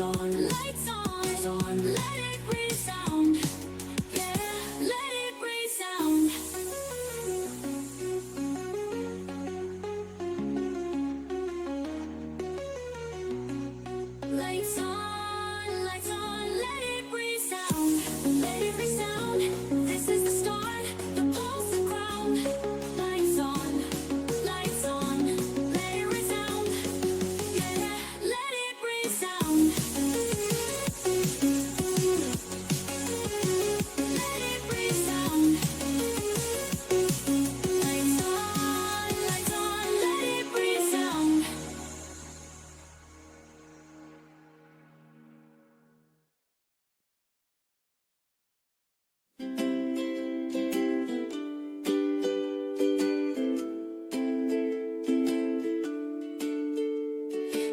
on, lights on, let it resound. Yeah, let it resound. Lights on, let it resound. Let it resound. This is the start, the pulse, the ground. Lights on, let it resound. Yeah, let it resound. Let it resound. Lights on, let it resound.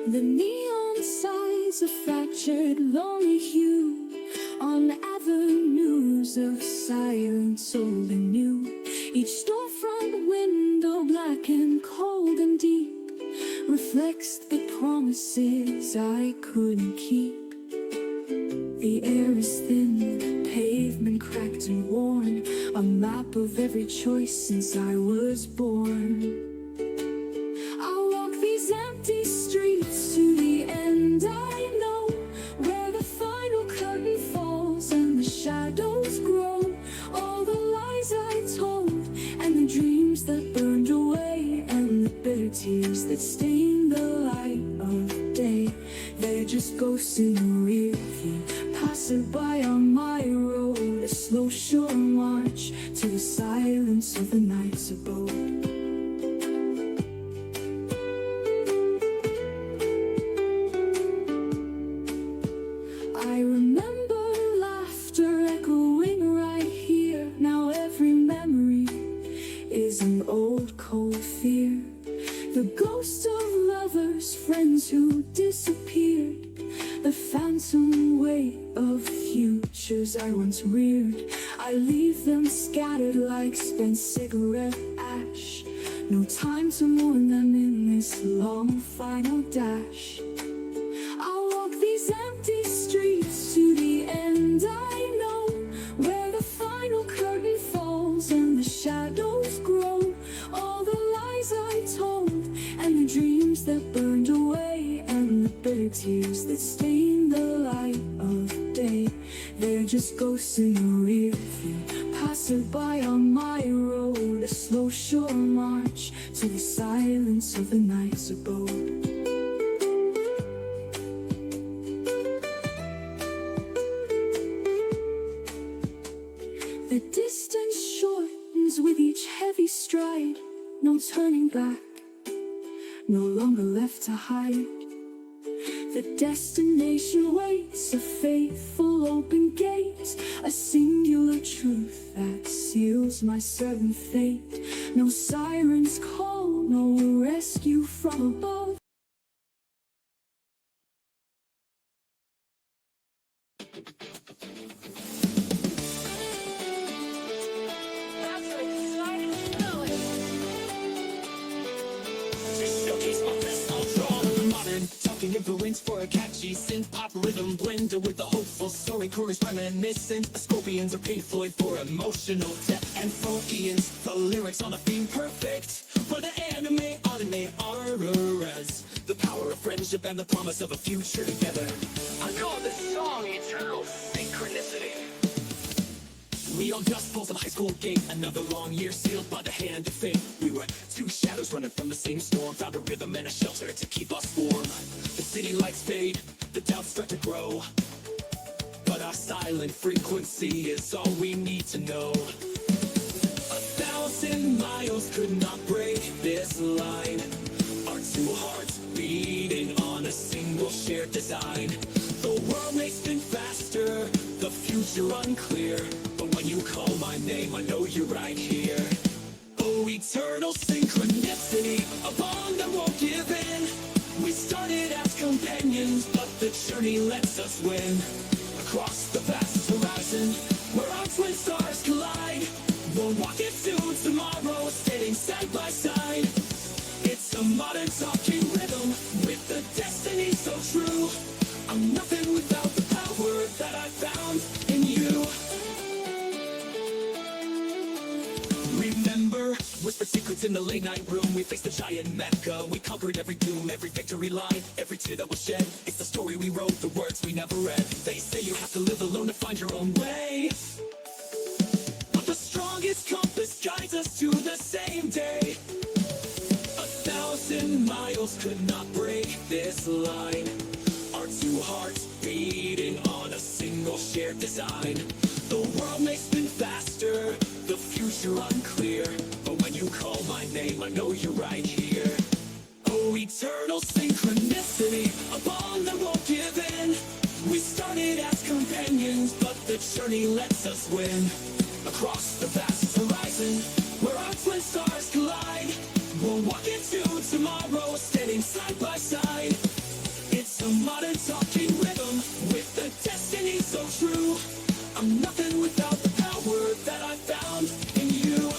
The neon signs a fractured, lonely hue on avenues of silence, old and new. Each storefront window, black and cold and deep, reflects the promises I couldn't keep. The air is thin, pavement cracked and worn, a map of every choice since I was born. I'll walk these empty streets to the end. I know where the final curtain falls and the shadows grow. All the lies I told and the dreams that burned away and the bitter tears that stained the light of day. They're just ghosts in the rear view, passing by on my road. A slow sure march to the silence of the night's abode. I remember laughter echoing right here. Now every memory is an old cold fear. The ghost of lovers, friends who disappeared, the phantom weight of futures I once reared. I leave them scattered like spent cigarette ash. No time to mourn them in this long final dash. I'll walk these empty streets to the end. I know where the final curtain falls and the shadows grow. All the lies I told and the dreams that burned away and the bitter tears that stained the light of day. They're just ghosts in the rear view, passing by on my road. A slow sure march to the silence of the night's abode. The distance shortens with each heavy stride. No turning back, no longer left to hide. The destination waits, a faithful open gate, a singular truth that seals my certain fate. No sirens call, no rescue from above. Talking influence for a catchy synth pop rhythm blender with a hopeful story chorus reminiscent. The Scorpions are Pink Floyd for emotional depth, and Folkians, the lyrics on a theme perfect for the anime auras. The power of friendship and the promise of a future together. I call this song eternal synchronicity. We all just pulled some high school gate, another long year sealed by the hand of fate. We were two shadows running from the same storm, found a rhythm and a shelter to keep us warm. The city lights fade, the doubts start to grow, but our silent frequency is all we need to know. 1,000 miles could not break this line, our two hearts beating on a single shared design. The world may spin faster, the future unclear, but when you call my name, I know you're right here. Oh, eternal synchronicity, a bond that won't give in. We started as companions, but the journey lets us win. Across the vast horizon, where our twin stars collide, we'll walk it to tomorrow, standing side by side. It's a modern talking rhythm with the destiny so true. I'm nothing without the power that I found in you. Remember, whispered secrets in the late night room. We faced the giant Manga. We conquered every doom, every victory line, every tear that was shed. It's the story we wrote, the words we never read. They say you have to live alone to find your own way, but the strongest compass guides us to the same day. 1,000 miles could not break this line. Our two hearts beating on a single shared design. The world may spin faster, the future unclear, but when you call my name, I know you're right here. Oh, eternal synchronicity, a bond that won't give in. We started as companions, but the journey lets us win. Across the vast horizon, where our twin stars collide, we'll walk into tomorrow, standing side by side. It's a modern talking rhythm, with the destiny so true. I'm nothing without the power that I found in you.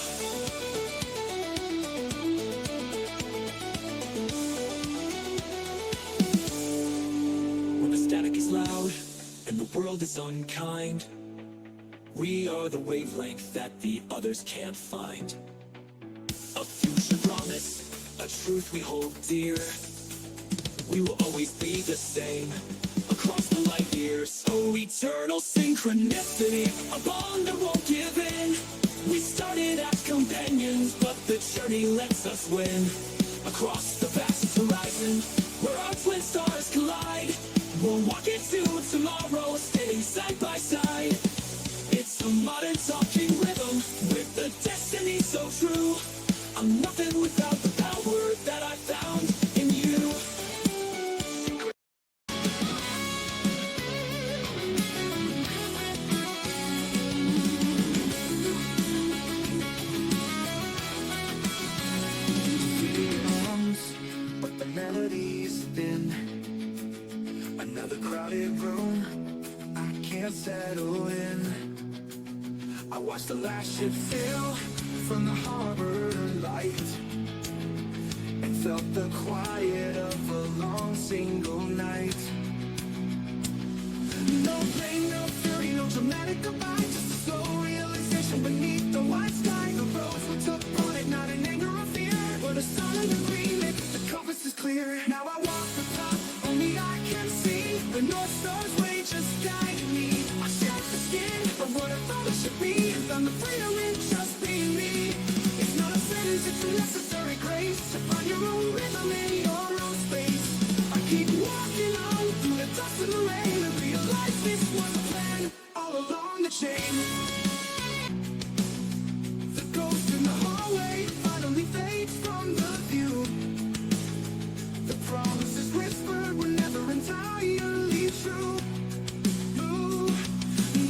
When the static is loud and the world is unkind, we are the wavelength that the others can't find. A future promise, a truth we hold dear. We will always be the same across the light years. Oh, eternal synchronicity, a bond that won't give in. We started as companions, but the journey lets us win. Across the vast horizon, where our twin stars collide, we'll walk into tomorrow, standing side by side. It's a modern talking rhythm, with the destiny so true. I'm nothing without the power that I found in you. But the melody's thin. Another crowded room, I can't settle in. I watched the last ship sail from the harbor light, and felt the quiet of a long single night. No pain, no fury, no dramatic goodbye, just a slow realization beneath the white sky. The roads we took pointed not in anger or fear, but a solid agreement. The compass is clear. Now I walk the path only I can see. The North Star's way just guiding me. I shed the skin of what I thought it should be, and found the freedom in just being me. It's not a sentence, it's a necessary grace to find your own rhythm in your own space. I keep walking on through the dust and the rain, and realize this was a plan all along the chain. The ghost in the hallway finally fades from the view. The promises whispered were never entirely true. Ooh,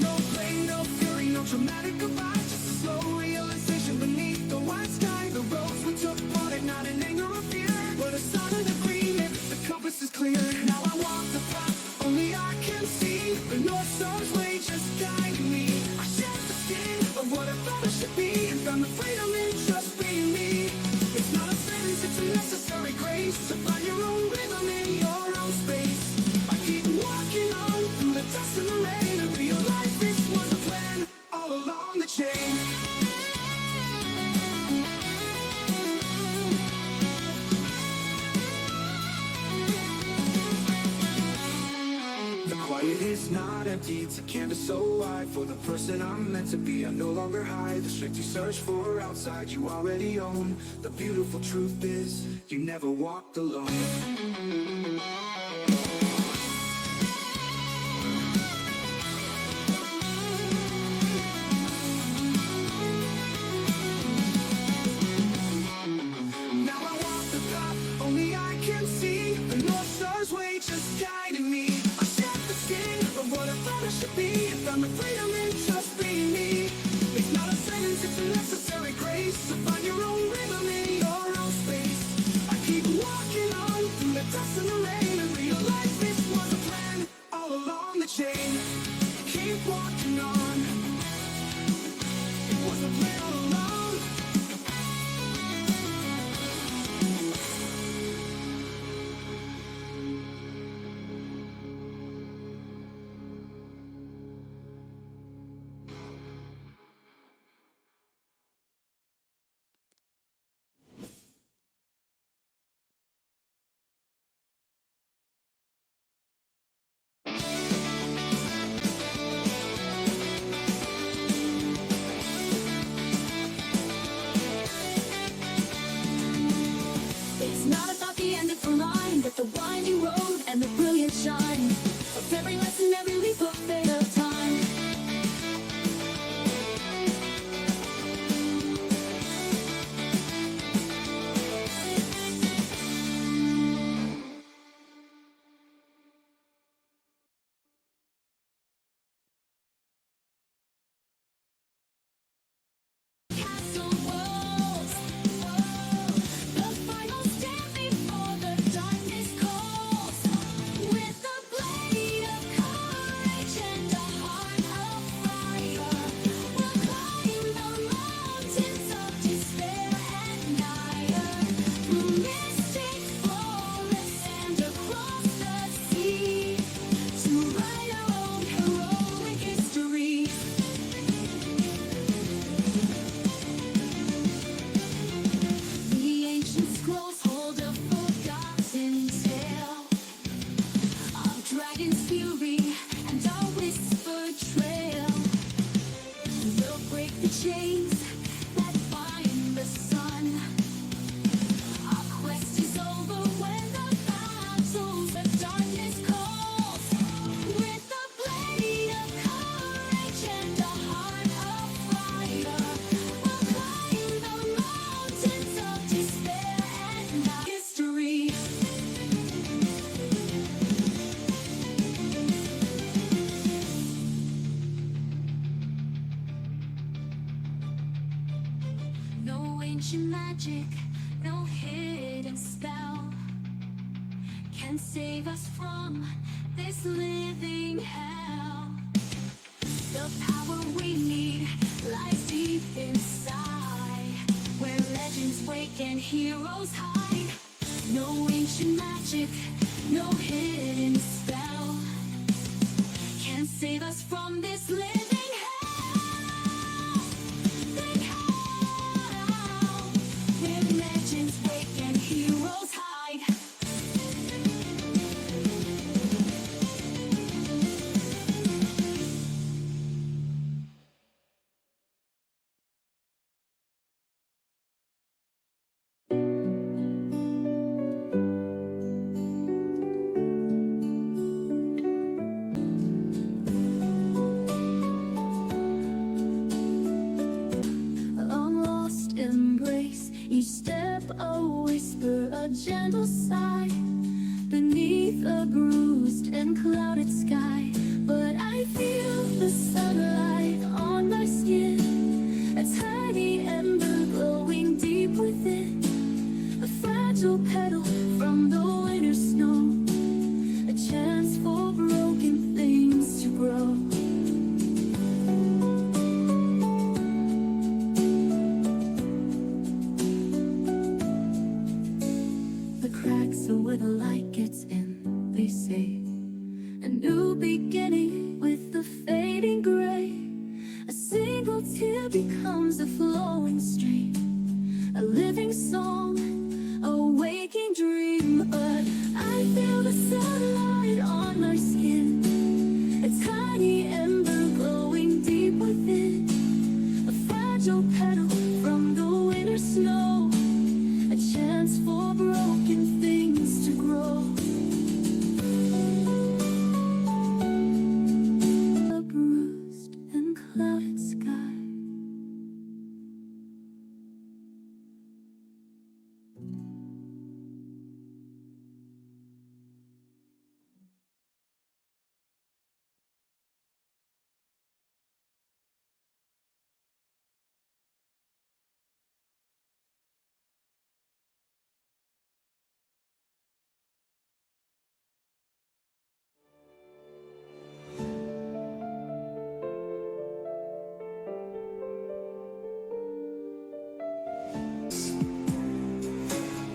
no pain, no fury, no dramatic goodbye, just a slow realization beneath the white sky. The roads we took parted not in anger or fear, but a solid agreement. The compass is clear. Now I walk the path only I can see. The North Star's way just guiding me. I shed the skin of what I thought I should be, and found the freedom in just being me. It's not a sentence, it's a necessary grace to find your own rhythm in your own space. I keep walking on through the dust and the rain, and realize this was a plan all along the chain. The quiet is not empty, it's a canvas so wide. For the person I'm meant to be, I no longer hide. The strength you search for outside, you already own. The beautiful truth is, you never walked alone. Now I walk the path only I can see. The North Star's way just guiding me. I shed the skin of what I thought I should be, and found the freedom in just being me. It's not a sentence, it's a necessary grace to find your own rhythm in your own space. I keep walking on through the dust and the rain, and realize this was a plan all along the chain. Keep walking on. It was a plan all along. chains that bind the sun. Our quest is over when the battles of darkness calls. With a blade of courage and a heart of fire, we'll climb the mountains of despair and history. No ancient magic, no hidden spell can save us from this living hell. The power we need lies deep inside, where legends wake and heroes hide. No ancient magic, no hidden spell can save us from this living hell. Think how, where legends wake and heroes hide. A long lost embrace, each step a whisper, a gentle sigh beneath a bruised and clouded sky. But I feel the sunlight on my skin, a tiny ember glowing deep within, a fragile petal from the winter snow, a chance for broken things to grow. The cracks are where the light gets in, they say. A new beginning with the fading gray. A single tear becomes a flowing stream, a living song, a waking dream. But I feel the sunlight on my skin, a tiny ember glowing deep within, a fragile petal from the winter snow, a chance for broken things to grow. A bruised and clouded sky.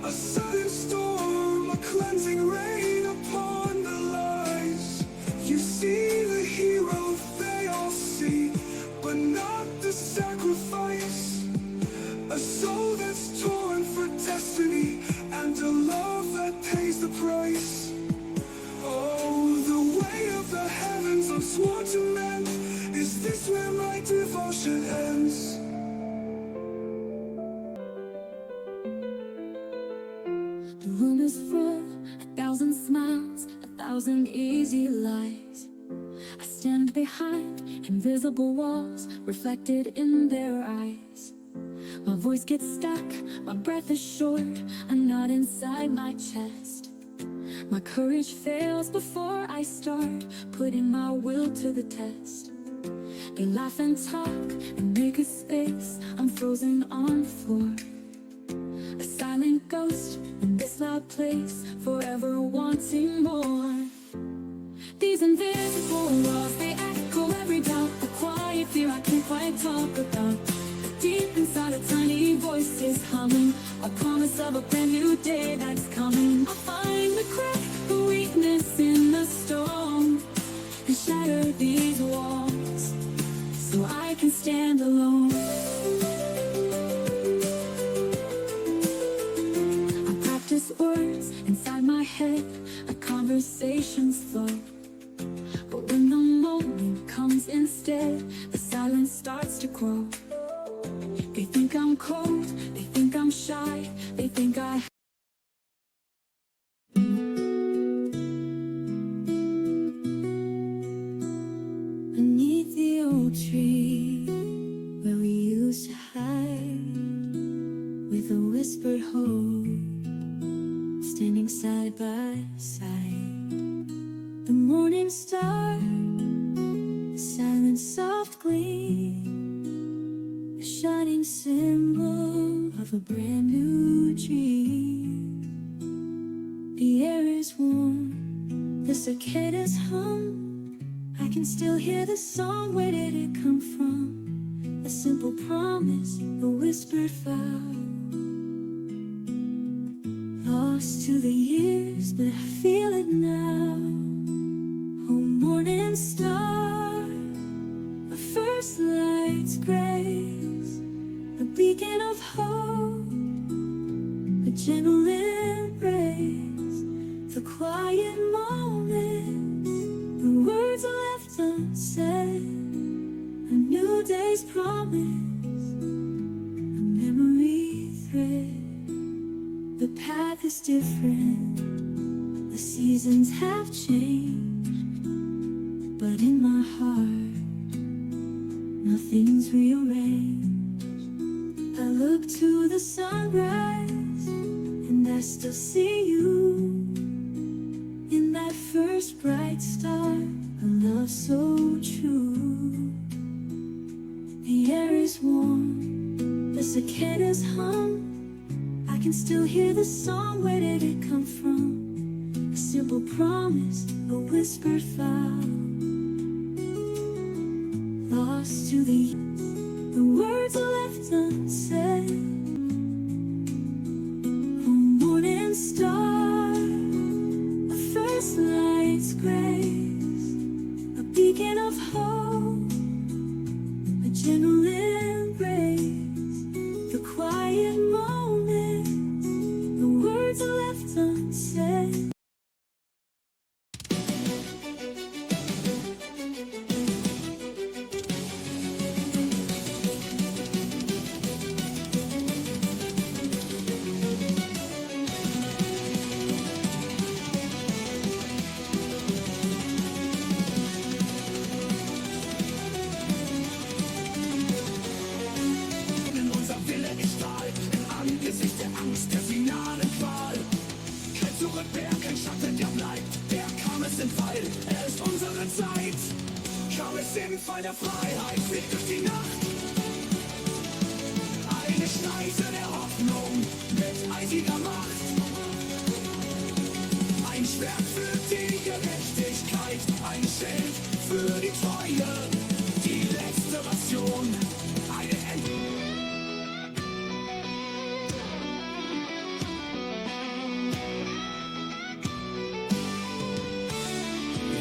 A sudden storm, a cleansing rain upon the lies. You see the hero they all see, but not the sacrifice. A soul that's torn for destiny, and a love that pays the price. Oh, the way of the heavens unsworn to men. Is this where my devotion ends? The room is full, 1,000 smiles, 1,000 easy lies. I stand behind invisible walls, reflected in their eyes. My voice gets stuck, my breath is short, a knot inside my chest. My courage fails before I start, putting my will to the test. They laugh and talk and make a space, I'm frozen on the floor. A silent ghost in this loud place, forever wanting more. These invisible walls, they echo every doubt, the quiet fear I can't quite talk about. Deep inside, a tiny voice is humming, a promise of a brand new day that's coming. I'll find the crack, the weakness in the storm, and shatter these walls, so I can stand alone. I practice words inside my head, a conversations flow. But when the moment comes instead, the silence starts to grow. I'm cold, they think I'm shy, they think I beneath the old tree where we used to hide, with a whispered hope, standing side by side. The morning star, a silent soft gleam, a shining symbol of a brand new dream. The air is warm, the cicadas hum, I can still hear the song. Where did it come from? A simple promise, a whispered vow, lost to the years, but I feel it now. Oh, morning star, a first light's grace, a beacon of hope, a gentle embrace, the quiet moments, the words are left unsaid, a new day's promise, a memory thread. The path is different, the seasons have changed, but in my heart, nothing's rearranged. I look to the sunrise, and I still see you, in that first bright star, a love so true. The air is warm, the cicadas hum, I can still hear the song. Where did it come from? A simple promise, a whispered vow, lost to the words are left unsaid. Oh, morning star, a first light's grace, a beacon of hope, a gentle embrace, the quiet moments, the words are left unsaid. In unser Wille gestrahlt, im Angesicht der Angst, der finalen Qual. Kein Zurück mehr, kein Schatten, der bleibt. Der kam es in Fall, er ist unsere Zeit. Kam es im Fall der Freiheit, fegt durch die Nacht. Eine Schneise der Hoffnung mit eisiger Macht. Ein Schwert für die Gerechtigkeit, ein Schild für die Treue. Die letzte Ration, eine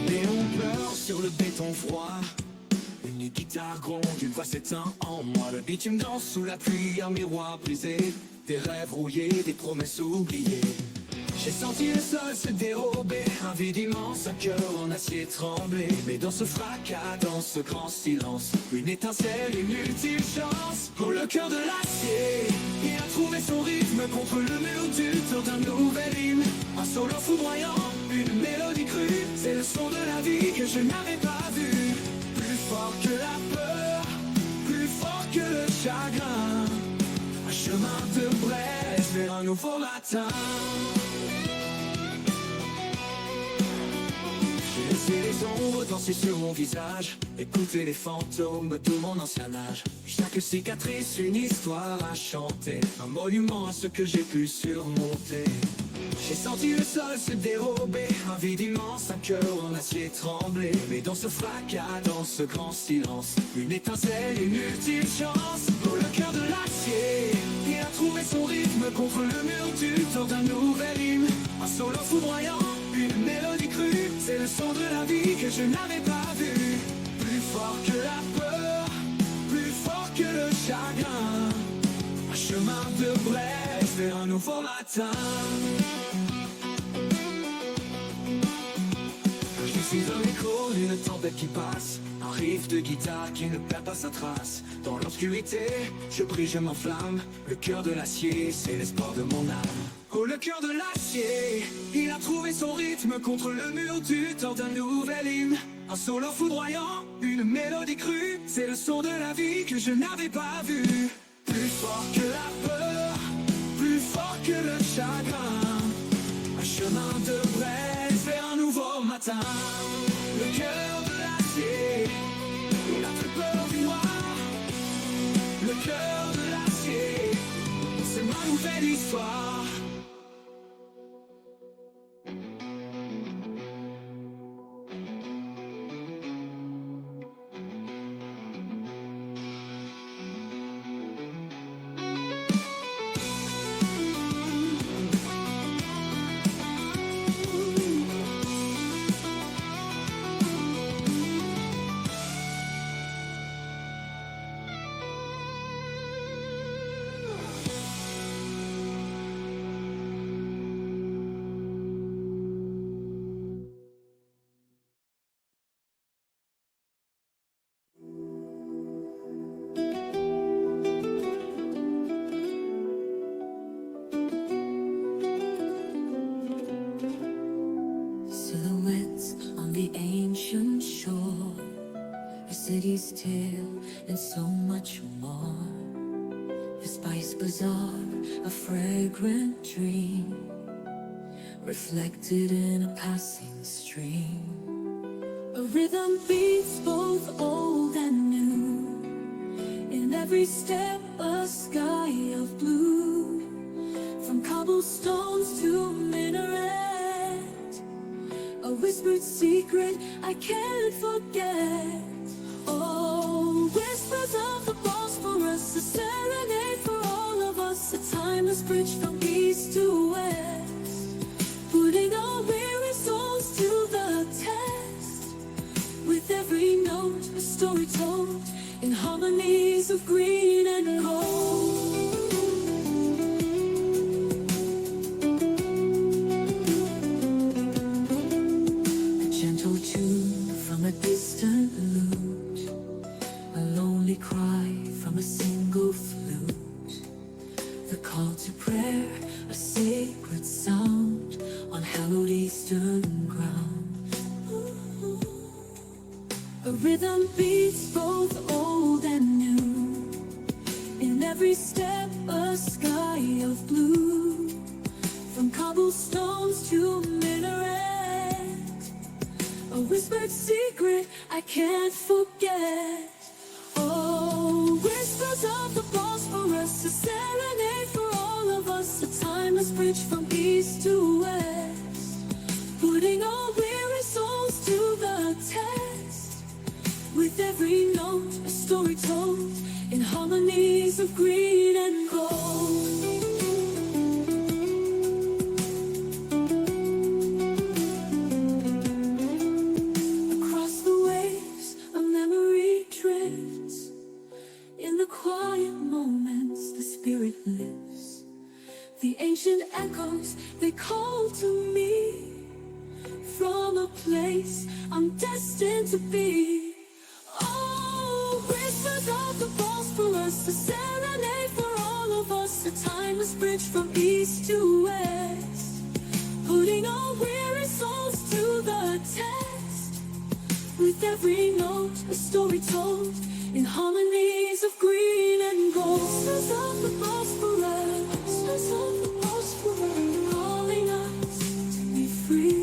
néon pleure sur le béton froid. Une guitare gronde, une voix s'éteint en moi. Le bitume danse sous la pluie, un miroir brisé. Des rêves rouillés, des promesses oubliées. J'ai senti le sol se dérober, un vide immense, un cœur en acier trembler. Mais dans ce fracas, dans ce grand silence, une étincelle, une ultime chance. Pour le cœur de l'acier, et a trouvé son rythme contre le mur du tour d'un nouvel hymne. Un solo foudroyant, une mélodie crue. C'est le son de la vie que je n'avais pas vu. Plus fort que la peur, plus fort que le chagrin. Un chemin de brèche vers un nouveau matin. J'ai laissé les ombres danser sur mon visage, écouter les fantômes de mon ancien âge. Chaque cicatrice, une histoire à chanter, un monument à ce que j'ai pu surmonter. J'ai senti le sol se dérober, un vide immense, un cœur en acier trembler. Mais dans ce fracas, dans ce grand silence, une étincelle, une ultime chance. Pour le cœur de l'acier, et a trouvé son rythme contre le mur du tour d'un nouvel hymne. Un solo foudroyant, une mélodie crue. C'est le son de la vie que je n'avais pas vu. Plus fort que la peur, plus fort que le chagrin. Un chemin de brèche vers un nouveau matin. Je suis l'écho d'une tempête qui passe, un riff de guitare qui ne perd pas sa trace. Dans l'obscurité, je brille, je m'enflamme. Le cœur de l'acier, c'est l'espoir de mon âme. Oh, le cœur de l'acier, il a trouvé son rythme contre le mur du temps d'un nouvel hymne. Un solo foudroyant, une mélodie crue, c'est le son de la vie que je n'avais pas vu. Plus fort que la peur, plus fort que le chagrin, un chemin de braise vers un nouveau matin. Le cœur de l'acier, il a plus peur du noir. Le cœur de l'acier, c'est ma nouvelle histoire. Silhouettes on the ancient shore, a city's tale and so much more. The spice bazaar, a fragrant dream, reflected in a passing stream. A rhythm beats both old and new, in every step a sky of blue, from cobblestones to minaret. A whispered secret I can't forget. Oh, whispers of the Bosphorus, a serenade for all of us, a timeless bridge from east to west, putting our weary souls to the test. With every note, a story told in harmonies of green and gold. A distant lute, a lonely cry from a single flute, the call to prayer, a sacred sound on hallowed eastern ground. A rhythm beats both old and new, in every step a sky of blue, from cobblestones to minaret. A whispered secret I can't forget. Oh, whispers of the Bosphorus, a serenade for all of us, a timeless bridge from east to west, putting our weary souls to the test. With every note, a story told in harmonies of green and gold. The ancient echoes, they call to me from a place I'm destined to be. Oh, whispers of the Bosphorus, a serenade for all of us, a timeless bridge from east to west, putting our weary souls to the test. With every note, a story told in harmonies of green and gold. Whispers of the Bosphorus, whispers of the Bosphorus, calling us to be free.